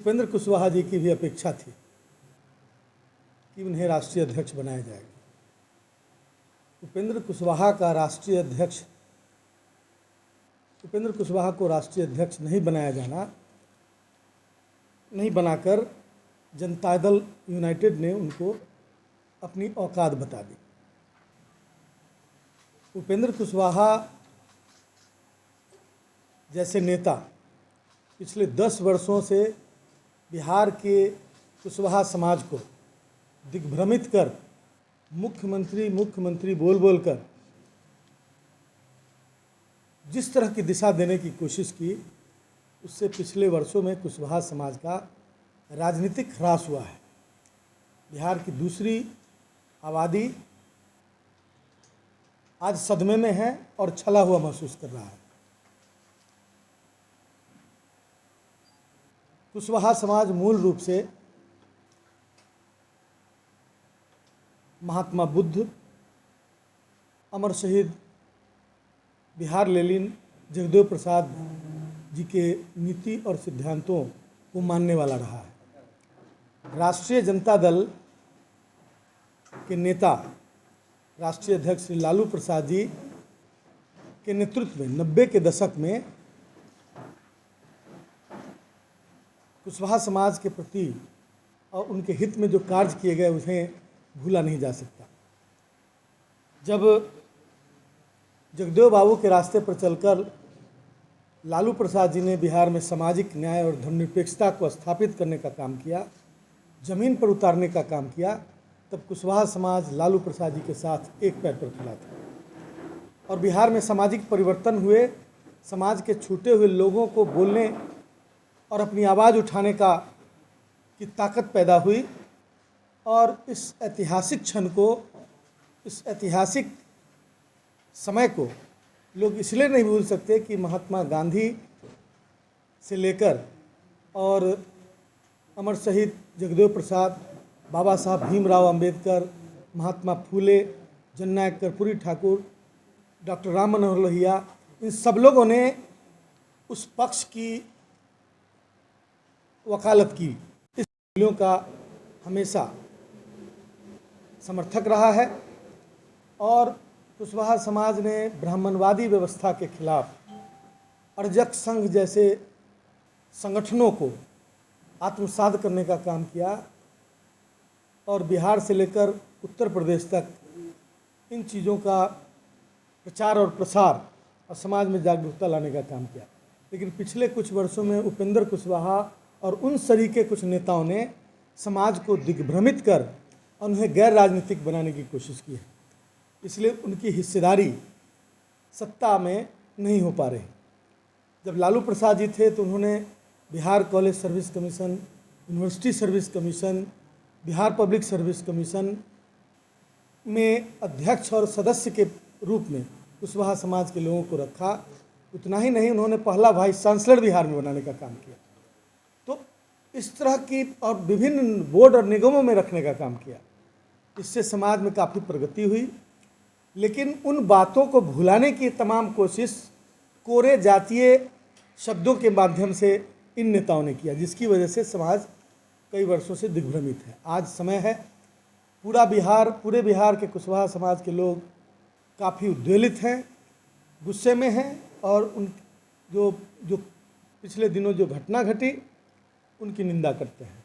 उपेंद्र कुशवाहा जी की भी अपेक्षा थी कि उन्हें राष्ट्रीय अध्यक्ष बनाया जाएगा। उपेंद्र कुशवाहा को राष्ट्रीय अध्यक्ष नहीं बनाया जाना, नहीं बनाकर जनता दल यूनाइटेड ने उनको अपनी औकात बता दी। उपेंद्र कुशवाहा जैसे नेता पिछले 10 वर्षों से बिहार के कुशवाहा समाज को दिग्भ्रमित कर मुख्यमंत्री बोल बोल कर जिस तरह की दिशा देने की कोशिश की, उससे पिछले वर्षों में कुशवाहा समाज का राजनीतिक ह्रास हुआ है। बिहार की दूसरी आबादी आज सदमे में है और छला हुआ महसूस कर रहा है। कुशवाहा समाज मूल रूप से महात्मा बुद्ध, अमर शहीद बिहार लेनिन जगदेव प्रसाद जी के नीति और सिद्धांतों को मानने वाला रहा है। राष्ट्रीय जनता दल के नेता राष्ट्रीय अध्यक्ष श्री लालू प्रसाद जी के नेतृत्व में 90 के दशक में कुशवाहा समाज के प्रति और उनके हित में जो कार्य किए गए उन्हें भूला नहीं जा सकता। जब जगदेव बाबू के रास्ते पर चलकर लालू प्रसाद जी ने बिहार में सामाजिक न्याय और धर्मनिरपेक्षता को स्थापित करने का काम किया, जमीन पर उतारने का काम किया, तब कुशवाहा समाज लालू प्रसाद जी के साथ एक पैर पर खड़ा था और बिहार में सामाजिक परिवर्तन हुए। समाज के छूटे हुए लोगों को बोलने और अपनी आवाज़ उठाने की ताकत पैदा हुई और इस ऐतिहासिक क्षण को, इस ऐतिहासिक समय को लोग इसलिए नहीं भूल सकते कि महात्मा गांधी से लेकर और अमर शहीद जगदेव प्रसाद, बाबा साहब भीमराव अंबेडकर, महात्मा फूले, जननायक कर्पूरी ठाकुर, डॉक्टर राम मनोहर लोहिया, इन सब लोगों ने उस पक्ष की वकालत की। इस मूल्यों का हमेशा समर्थक रहा है और कुशवाहा समाज ने ब्राह्मणवादी व्यवस्था के खिलाफ अर्जक संघ जैसे संगठनों को आत्मसात करने का काम किया और बिहार से लेकर उत्तर प्रदेश तक इन चीज़ों का प्रचार और प्रसार और समाज में जागरूकता लाने का काम किया। लेकिन पिछले कुछ वर्षों में उपेंद्र कुशवाहा और उन सरीके कुछ नेताओं ने समाज को दिग्भ्रमित कर और उन्हें गैर राजनीतिक बनाने की कोशिश की है। इसलिए उनकी हिस्सेदारी सत्ता में नहीं हो पा रही। जब लालू प्रसाद जी थे तो उन्होंने Bihar college service commission, university service commission, Bihar public service commission में अध्यक्ष और सदस्य के रूप में कुशवाहा समाज के लोगों को रखा। उतना ही नहीं, उन्होंने पहला वाइस चांसलर बिहार में बनाने का काम किया। तो इस तरह की और विभिन्न बोर्ड और निगमों में रखने का काम किया। इससे समाज में काफ़ी प्रगति हुई, लेकिन उन बातों को भुलाने की तमाम कोशिश कोरे जातीय शब्दों के माध्यम से इन नेताओं ने किया, जिसकी वजह से समाज कई वर्षों से दिग्भ्रमित है। आज समय है, पूरे बिहार के कुशवाहा समाज के लोग काफ़ी उद्वेलित हैं, गुस्से में हैं और उन जो पिछले दिनों जो घटना घटी उनकी निंदा करते हैं।